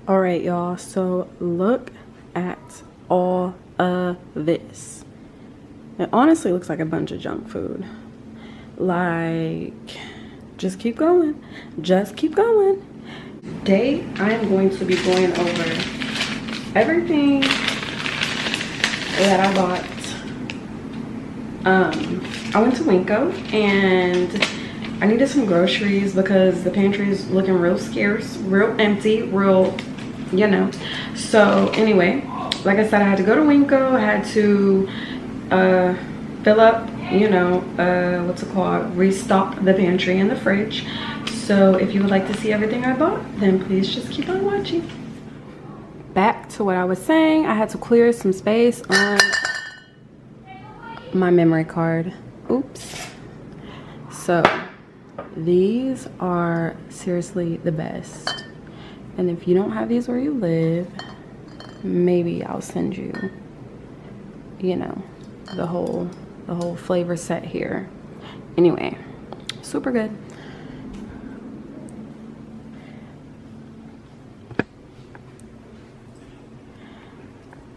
All right, y'all, so look at all of this. It honestly looks like a bunch of junk food. Like, just keep going. Just keep going. Today, I am going to be going over everything that I bought. I went to Winco and I needed some groceries because the pantry is looking real scarce, real empty, real, you know. So anyway, like I said, I had to go to Winco. I had to fill up, you know, what's it called, restock the pantry and the fridge. So if you would like to see everything I bought, then please just keep on watching. Back to what I was saying, I had to clear some space on my memory card. Oops. So these are seriously the best, and if you don't have these where you live, maybe I'll send you, you know, the whole flavor set here. Anyway, super good.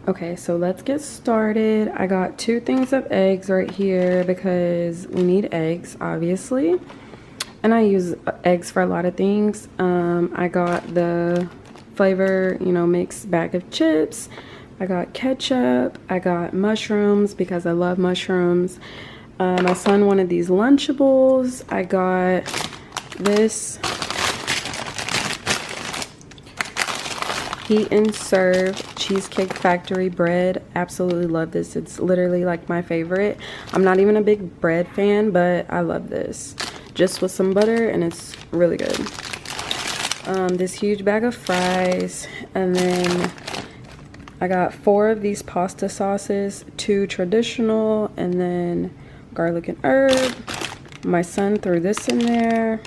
Okay, so let's get started. I got 2 things of eggs right here because we need eggs, obviously. And I use eggs for a lot of things. I got the flavor, you know, mixed bag of chips. I got ketchup. I got mushrooms because I love mushrooms. My son wanted these Lunchables. I got this Heat and Serve Cheesecake Factory bread. Absolutely love this. It's literally like my favorite. I'm not even a big bread fan, but I love this. Just with some butter, and it's really good. This huge bag of fries, and then I got 4 of these pasta sauces, 2 traditional, and then garlic and herb. My son threw this in there.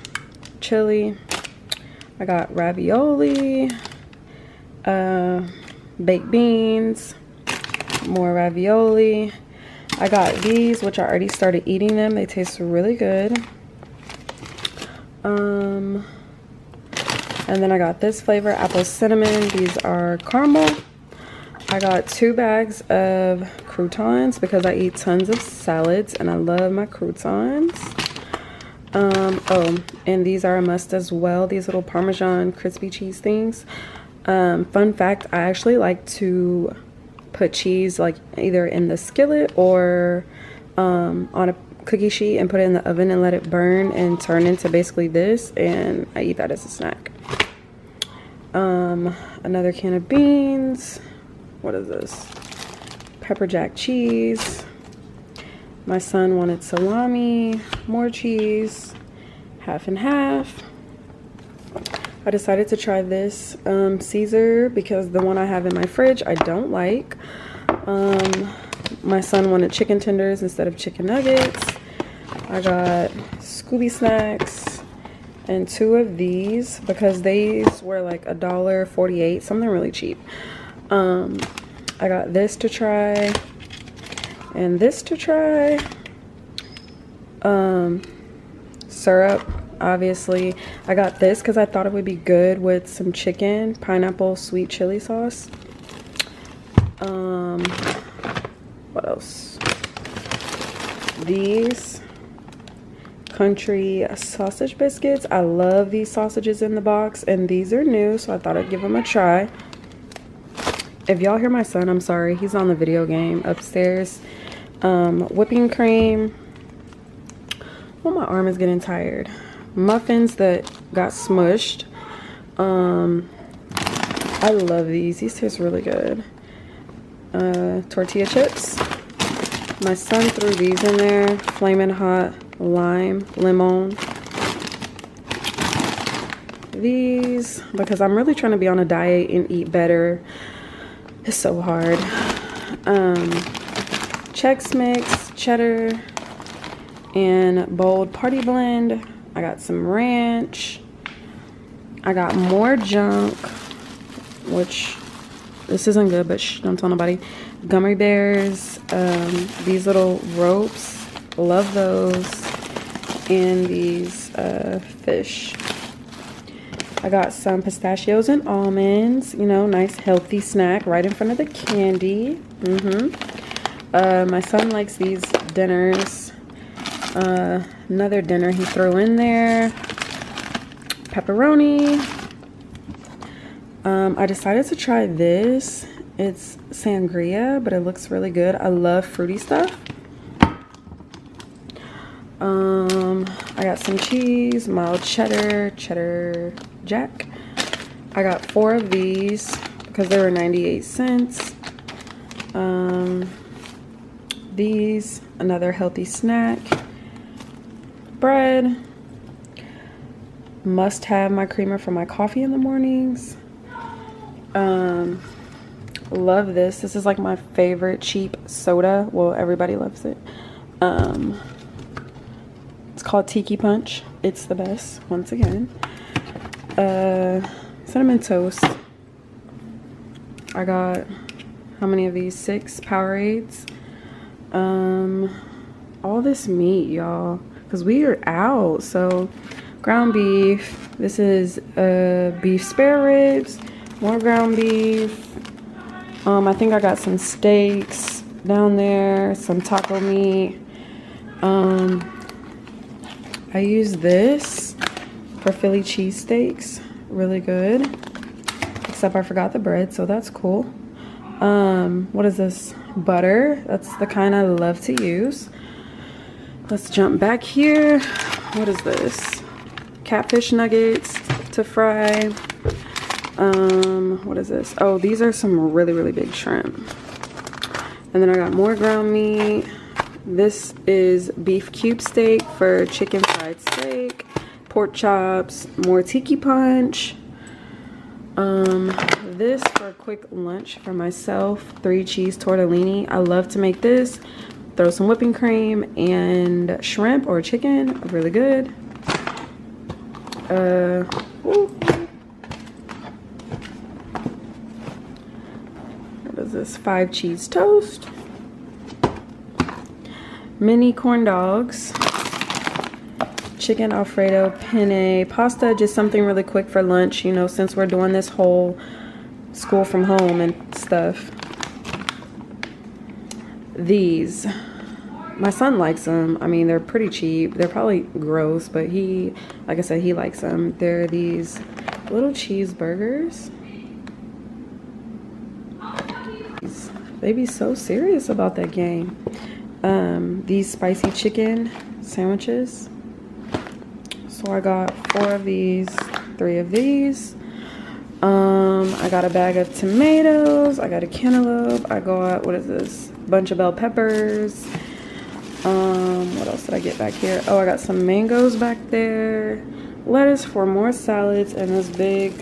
Chili. I got ravioli. Baked beans, more ravioli. I got these, which I already started eating them. They taste really good. And then I got this flavor, apple cinnamon. These are caramel. I got 2 bags of croutons because I eat tons of salads and I love my croutons. Oh, and these are a must as well. These little Parmesan crispy cheese things. Fun fact, I actually like to put cheese like either in the skillet or on a cookie sheet and put it in the oven and let it burn and turn into basically this, and I eat that as a snack. Another can of beans. What is this? Pepper jack cheese. My son wanted salami, more cheese, half and half. I decided to try this Caesar because the one I have in my fridge I don't like. My son wanted chicken tenders instead of chicken nuggets. I got Scooby snacks and 2 of these because these were like $1.48, something really cheap. I got this to try and this to try. Syrup. Obviously, I got this because I thought it would be good with some chicken, pineapple, sweet chili sauce. What else? These country sausage biscuits. I love these sausages in the box, and these are new, so I thought I'd give them a try. If y'all hear my son, I'm sorry. He's on the video game upstairs. Whipping cream. Oh, my arm is getting tired. Muffins that got smushed. I love these. These taste really good. Tortilla chips. My son threw these in there. Flamin' hot lime, lemon. These, because I'm really trying to be on a diet and eat better. It's so hard. Chex Mix, cheddar, and bold party blend. I got some ranch. I got more junk, which this isn't good, but shh, don't tell nobody. Gummy bears, these little ropes, love those, and these fish. I got some pistachios and almonds, you know, nice healthy snack right in front of the candy. My son likes these dinners. Another dinner he threw in there. Pepperoni. I decided to try this. It's sangria, but it looks really good. I love fruity stuff. I got some cheese, mild cheddar, cheddar jack. I got 4 of these because they were 98 cents. These, another healthy snack. Bread. Must have my creamer for my coffee in the mornings. Love this. This is like my favorite cheap soda. Well, everybody loves it. It's called Tiki Punch. It's the best, once again. Cinnamon toast. I got, how many of these? 6 Powerades. All this meat, y'all, because we are out. So ground beef. This is beef spare ribs. More ground beef. I think I got some steaks down there, some taco meat. I use this for Philly cheesesteaks. Really good. Except I forgot the bread, so that's cool. What is this? Butter. That's the kind I love to use. Let's jump back here. What is this? Catfish nuggets to fry. What is this? Oh, these are some really, really big shrimp. And then I got more ground meat. This is beef cube steak for chicken fried steak. Pork chops. More tiki punch. This for a quick lunch for myself. 3 cheese tortellini. I love to make this. Throw some whipping cream and shrimp or chicken. Really good. What is this? 5 cheese toast. Mini corn dogs. Chicken Alfredo penne pasta. Just something really quick for lunch, you know, since we're doing this whole school from home and stuff. These, my son likes them. I mean, they're pretty cheap. They're probably gross, but he, like I said, he likes them. They're these little cheeseburgers. They be so serious about that game. These spicy chicken sandwiches. So I got 4 of these, 3 of these. I got a bag of tomatoes. I got a cantaloupe. I got, what is this? Bunch of bell peppers. What else did I get back here? Oh, I got some mangoes back there. Lettuce for more salads, and this big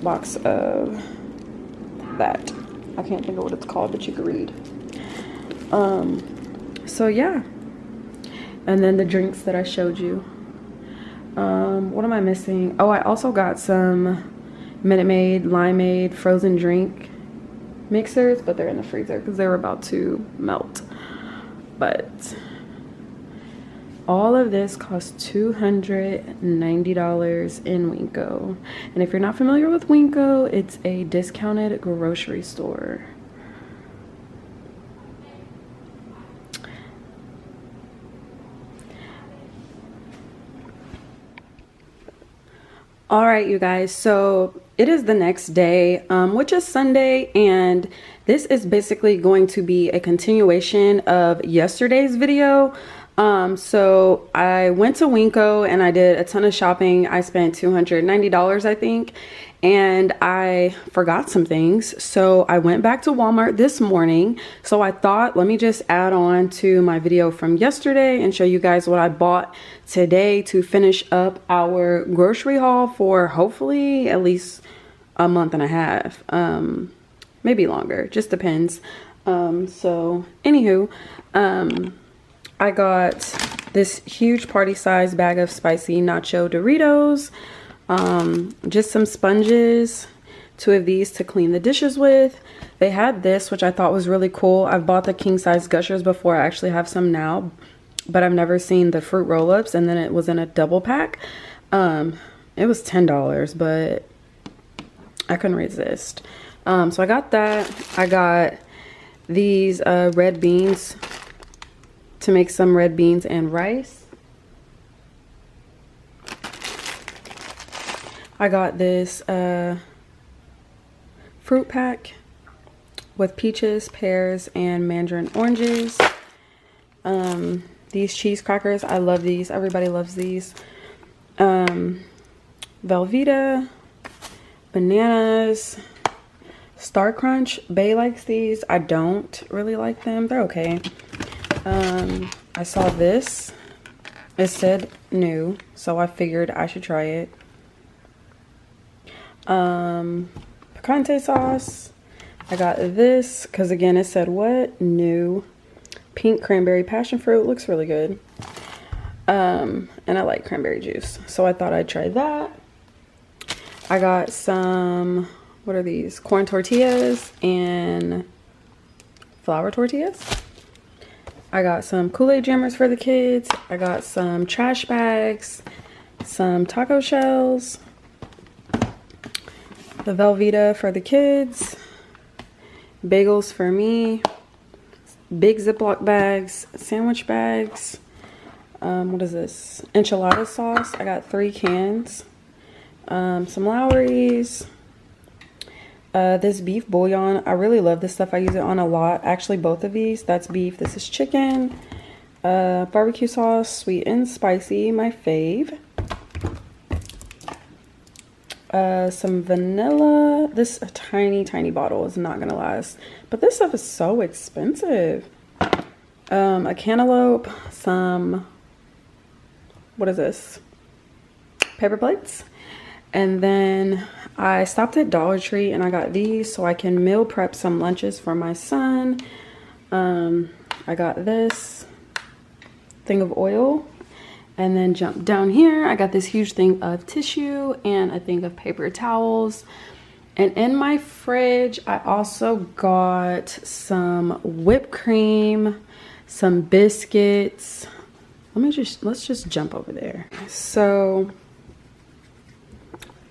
box of that. I can't think of what it's called, but you can read. So yeah. And then the drinks that I showed you. What am I missing? Oh, I also got some Minute Maid, Limeade, frozen drink mixers, but they're in the freezer because they were about to melt. But all of this costs $290 in Winco. And if you're not familiar with Winco, it's a discounted grocery store. All right, you guys, so it is the next day, which is Sunday, and this is basically going to be a continuation of yesterday's video. So I went to Winco and I did a ton of shopping. I spent $290, I think, and I forgot some things. So I went back to Walmart this morning. So I thought, let me just add on to my video from yesterday and show you guys what I bought today to finish up our grocery haul for hopefully at least a month and a half, maybe longer, just depends. So anywho, I got this huge party size bag of spicy nacho Doritos, just some sponges, 2 of these to clean the dishes with. They had this, which I thought was really cool. I've bought the king size gushers before. I actually have some now, but I've never seen the fruit roll-ups, and then it was in a double pack. And It was $10, but I couldn't resist. So I got that. I got these red beans to make some red beans and rice. I got this fruit pack with peaches, pears, and mandarin oranges. These cheese crackers, I love these. Everybody loves these. Velveeta, bananas, Star Crunch. Bae likes these. I don't really like them. They're okay. I saw this. It said new, so I figured I should try it. Picante sauce. I got this because again it said what? New. Pink cranberry passion fruit. Looks really good. And I like cranberry juice, so I thought I'd try that. I got some, what are these? Corn tortillas and flour tortillas. I got some Kool-Aid jammers for the kids. I got some trash bags, some taco shells, the Velveeta for the kids, bagels for me, big Ziploc bags, sandwich bags. What is this? Enchilada sauce. I got 3 cans. Some Lowry's. This beef bouillon. I really love this stuff. I use it on a lot. Actually, both of these. That's beef. This is chicken. Barbecue sauce. Sweet and spicy. My fave. Some vanilla. This tiny bottle is not gonna last. But this stuff is so expensive. A cantaloupe. Some... what is this? Paper plates. And then I stopped at Dollar Tree and I got these so I can meal prep some lunches for my son. I got this thing of oil, and then jump down here. I got this huge thing of tissue and a thing of paper towels. And in my fridge, I also got some whipped cream, some biscuits. Let's just jump over there. So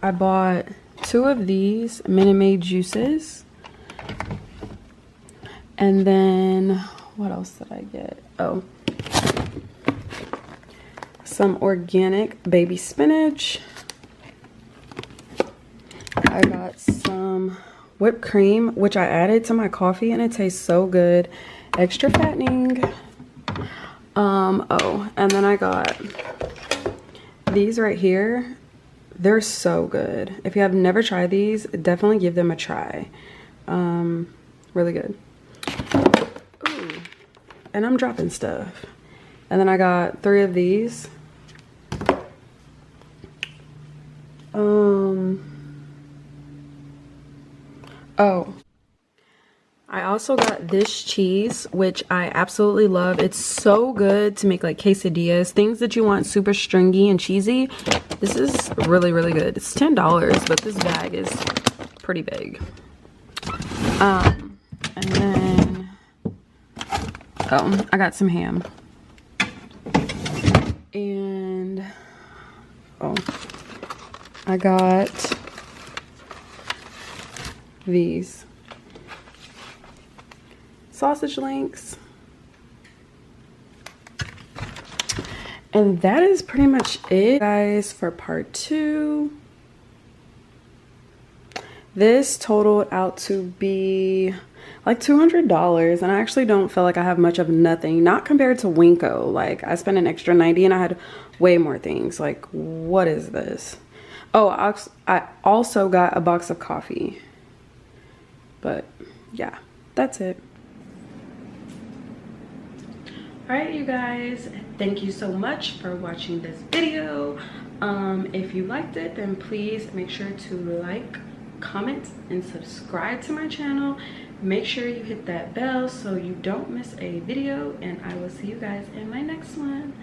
I bought 2 of these Minute Maid juices. And then what else did I get? Oh, some organic baby spinach. I got some whipped cream, which I added to my coffee and it tastes so good. Extra fattening. Oh, and then I got these right here. They're so good. If you have never tried these, definitely give them a try. Really good. Ooh. And I'm dropping stuff. And then I got 3 of these. Oh, I also got this cheese, which I absolutely love. It's so good to make like quesadillas, things that you want super stringy and cheesy. This is really good. It's $10, but this bag is pretty big. And then oh, I got some ham. And oh, I got these sausage links. And that is pretty much it, guys, for part 2. This totaled out to be like $200, and I actually don't feel like I have much of nothing, not compared to Winco. Like I spent an extra $90 and I had way more things. Like, what is this? Oh, I also got a box of coffee. But yeah, that's it. Alright, you guys, thank you so much for watching this video. If you liked it, then please make sure to like, comment, and subscribe to my channel. Make sure you hit that bell so you don't miss a video, and I will see you guys in my next one.